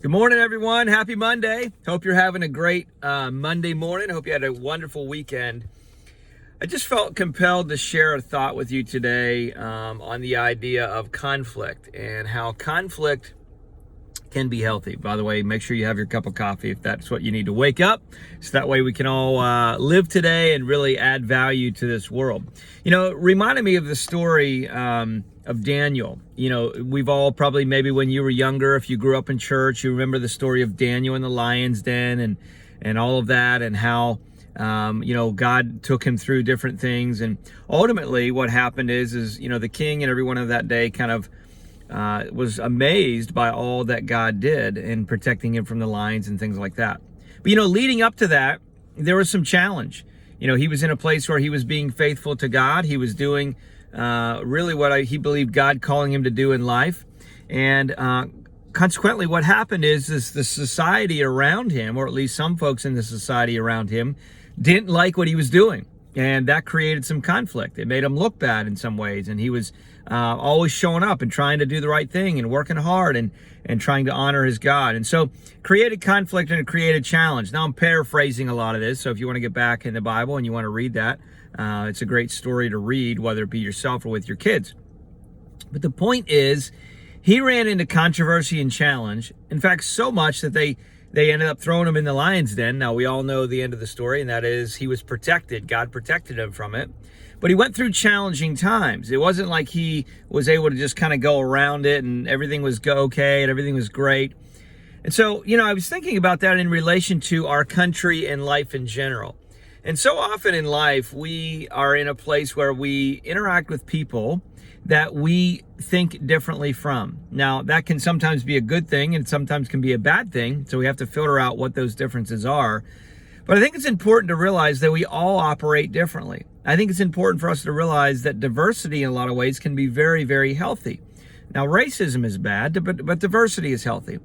Good morning, everyone. Happy Monday. Hope you're having a great Monday morning. Hope you had a wonderful weekend. I just felt compelled to share a thought with you today on the idea of conflict and how conflict can be healthy. By the way, make sure you have your cup of coffee if that's what you need to wake up, so that way we can all live today and really add value to this world. You know, it reminded me of the story of Daniel. You know, we've all probably, maybe when you were younger, if you grew up in church, you remember the story of Daniel in the lion's den and all of that, and how God took him through different things. And ultimately what happened is the king and everyone of that day kind of was amazed by all that God did in protecting him from the lions and things like that. But, leading up to that, there was some challenge. He was in a place where he was being faithful to God. He was doing really what he believed God calling him to do in life. And consequently, what happened is the society around him, or at least some folks in the society around him, didn't like what he was doing. And that created some conflict. It made him look bad in some ways. And he was always showing up and trying to do the right thing and working hard and trying to honor his God. And so created conflict and it created challenge. Now I'm paraphrasing a lot of this. So if you want to get back in the Bible and you want to read that, it's a great story to read, whether it be yourself or with your kids. But the point is, he ran into controversy and challenge. In fact, so much that they ended up throwing him in the lion's den. Now, we all know the end of the story, and that is he was protected. God protected him from it. But he went through challenging times. It wasn't like he was able to just kind of go around it and everything was okay and everything was great. And so, I was thinking about that in relation to our country and life in general. And so often in life, we are in a place where we interact with people that we think differently from. Now, that can sometimes be a good thing and sometimes can be a bad thing. So we have to filter out what those differences are. But I think it's important to realize that we all operate differently. I think it's important for us to realize that diversity in a lot of ways can be very, very healthy. Now, racism is bad, but diversity is healthy.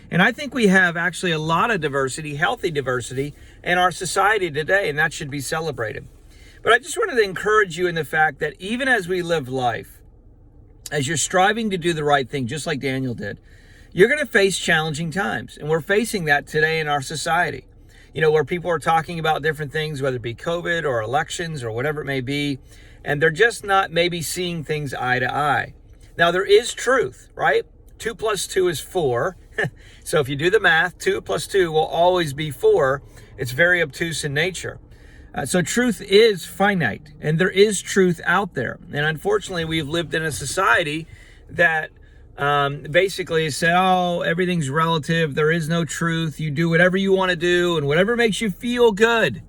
And I think we have actually a lot of diversity, healthy diversity, in our society today, and that should be celebrated. But I just wanted to encourage you in the fact that even as we live life, as you're striving to do the right thing, just like Daniel did, you're going to face challenging times. And we're facing that today in our society. Where people are talking about different things, whether it be COVID or elections or whatever it may be, and they're just not maybe seeing things eye to eye. Now, there is truth, right? 2 + 2 is 4. So if you do the math, 2 + 2 will always be 4. It's very obtuse in nature. So truth is finite, and there is truth out there. And unfortunately, we've lived in a society that basically said, oh, everything's relative. There is no truth. You do whatever you want to do and whatever makes you feel good.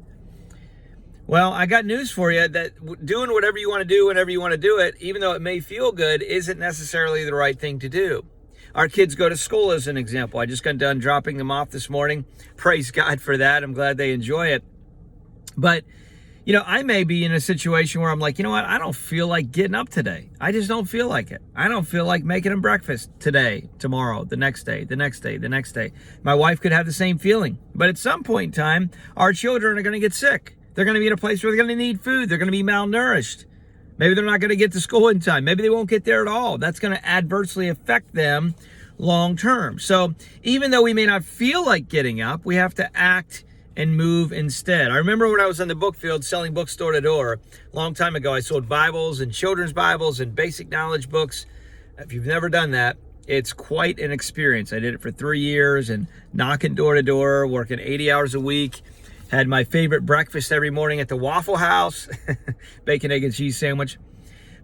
Well, I got news for you that doing whatever you want to do whenever you want to do it, even though it may feel good, isn't necessarily the right thing to do. Our kids go to school, as an example. I just got done dropping them off this morning. Praise God for that. I'm glad they enjoy it. But, I may be in a situation where I'm like, you know what? I don't feel like getting up today. I just don't feel like it. I don't feel like making them breakfast today, tomorrow, the next day, the next day, the next day. My wife could have the same feeling. But at some point in time, our children are going to get sick. They're going to be in a place where they're going to need food. They're going to be malnourished. Maybe they're not going to get to school in time. Maybe they won't get there at all. That's going to adversely affect them long term. So even though we may not feel like getting up, we have to act and move instead. I remember when I was in the book field selling books door to door a long time ago. I sold Bibles and children's Bibles and basic knowledge books. If you've never done that, it's quite an experience. I did it for 3 years and knocking door to door, working 80 hours a week. Had my favorite breakfast every morning at the Waffle House, bacon, egg, and cheese sandwich.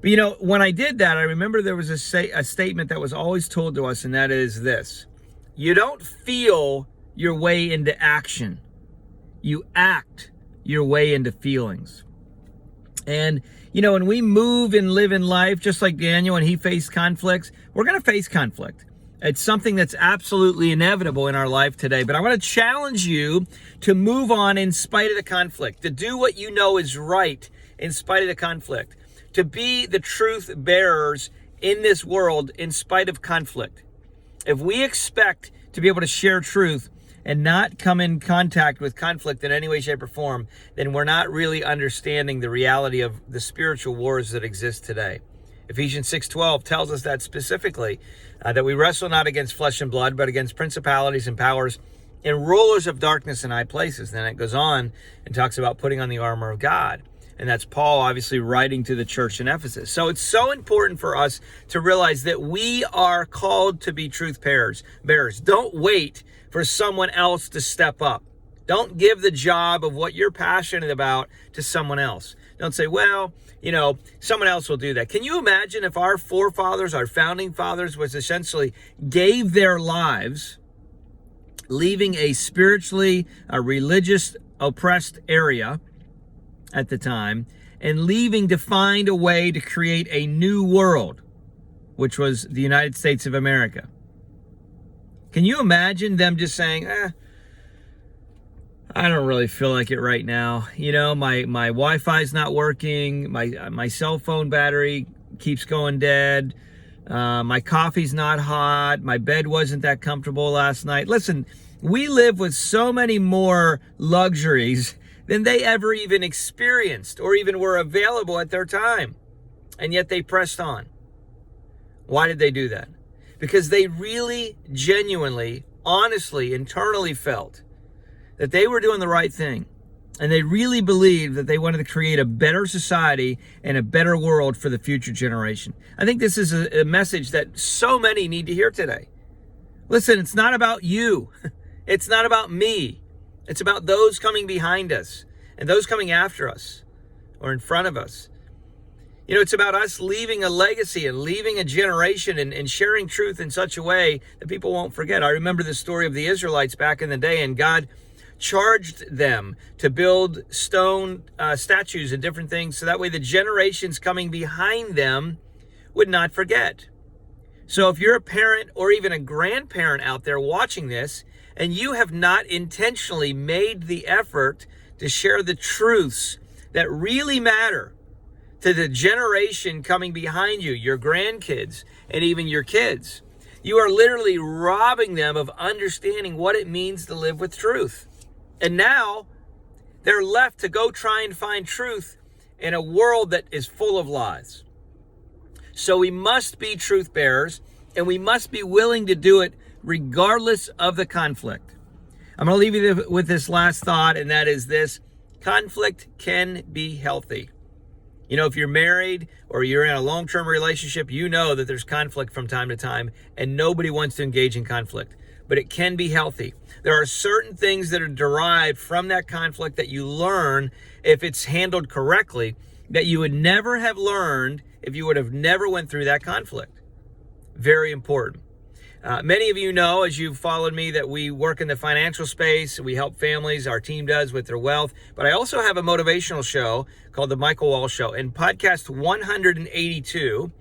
But when I did that, I remember there was a statement that was always told to us, and that is this: you don't feel your way into action. You act your way into feelings. And, when we move and live in life, just like Daniel, and he faced conflicts, we're going to face conflict. It's something that's absolutely inevitable in our life today. But I want to challenge you to move on in spite of the conflict, to do what you know is right in spite of the conflict, to be the truth bearers in this world in spite of conflict. If we expect to be able to share truth and not come in contact with conflict in any way, shape, or form, then we're not really understanding the reality of the spiritual wars that exist today. Ephesians 6:12 tells us that specifically, that we wrestle not against flesh and blood, but against principalities and powers and rulers of darkness in high places. Then it goes on and talks about putting on the armor of God. And that's Paul obviously writing to the church in Ephesus. So it's so important for us to realize that we are called to be truth bearers. Don't wait for someone else to step up. Don't give the job of what you're passionate about to someone else. Don't say, well, someone else will do that. Can you imagine if our forefathers, our founding fathers, was essentially gave their lives, leaving a spiritually, religious, oppressed area at the time, and leaving to find a way to create a new world, which was the United States of America? Can you imagine them just saying, I don't really feel like it right now. My Wi-Fi's not working. My cell phone battery keeps going dead. My coffee's not hot. My bed wasn't that comfortable last night. Listen, we live with so many more luxuries than they ever even experienced or even were available at their time. And yet they pressed on. Why did they do that? Because they really, genuinely, honestly, internally felt that they were doing the right thing. And they really believed that they wanted to create a better society and a better world for the future generation. I think this is a message that so many need to hear today. Listen, it's not about you. It's not about me. It's about those coming behind us and those coming after us or in front of us. It's about us leaving a legacy and leaving a generation and sharing truth in such a way that people won't forget. I remember the story of the Israelites back in the day, and God charged them to build stone statues and different things so that way the generations coming behind them would not forget. So if you're a parent or even a grandparent out there watching this, and you have not intentionally made the effort to share the truths that really matter to the generation coming behind you, your grandkids, and even your kids, you are literally robbing them of understanding what it means to live with truth. And now they're left to go try and find truth in a world that is full of lies. So we must be truth bearers, and we must be willing to do it regardless of the conflict. I'm going to leave you with this last thought, and that is this: conflict can be healthy. If you're married or you're in a long-term relationship, you know that there's conflict from time to time, and nobody wants to engage in conflict. But it can be healthy. There are certain things that are derived from that conflict that you learn if it's handled correctly that you would never have learned if you would have never went through that conflict. Very important. Many of you know, as you've followed me, that we work in the financial space. We help families, our team does, with their wealth. But I also have a motivational show called The Michael Wall Show. And podcast 182,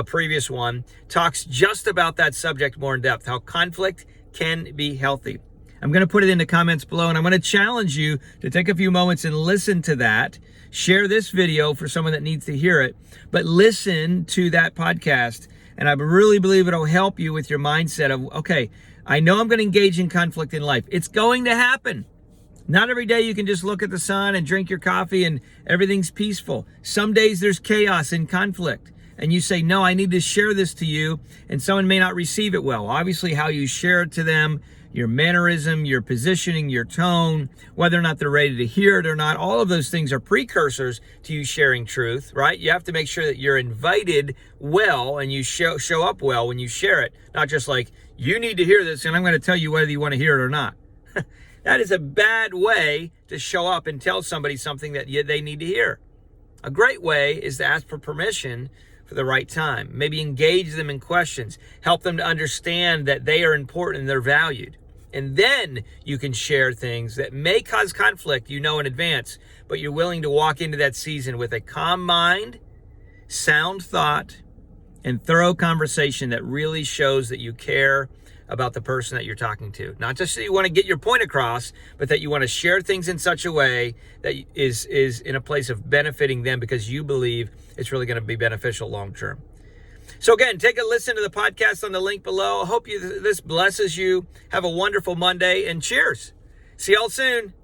previous one, talks just about that subject more in depth, how conflict can be healthy. I'm going to put it in the comments below, and I'm going to challenge you to take a few moments and listen to that. Share this video for someone that needs to hear it, but listen to that podcast. And I really believe it'll help you with your mindset of, okay, I know I'm going to engage in conflict in life. It's going to happen. Not every day you can just look at the sun and drink your coffee and everything's peaceful. Some days there's chaos and conflict. And you say, no, I need to share this to you. And someone may not receive it well. Obviously, how you share it to them, your mannerism, your positioning, your tone, whether or not they're ready to hear it or not, all of those things are precursors to you sharing truth, right? You have to make sure that you're invited well and you show up well when you share it. Not just like, you need to hear this and I'm going to tell you whether you want to hear it or not. That is a bad way to show up and tell somebody something that they need to hear. A great way is to ask for permission for the right time. Maybe engage them in questions. Help them to understand that they are important and they're valued. And then you can share things that may cause conflict, in advance, but you're willing to walk into that season with a calm mind, sound thought, and thorough conversation that really shows that you care about the person that you're talking to. Not just that you want to get your point across, but that you want to share things in such a way that is in a place of benefiting them because you believe it's really going to be beneficial long term. So again, take a listen to the podcast on the link below. I hope this blesses you. Have a wonderful Monday and cheers. See y'all soon.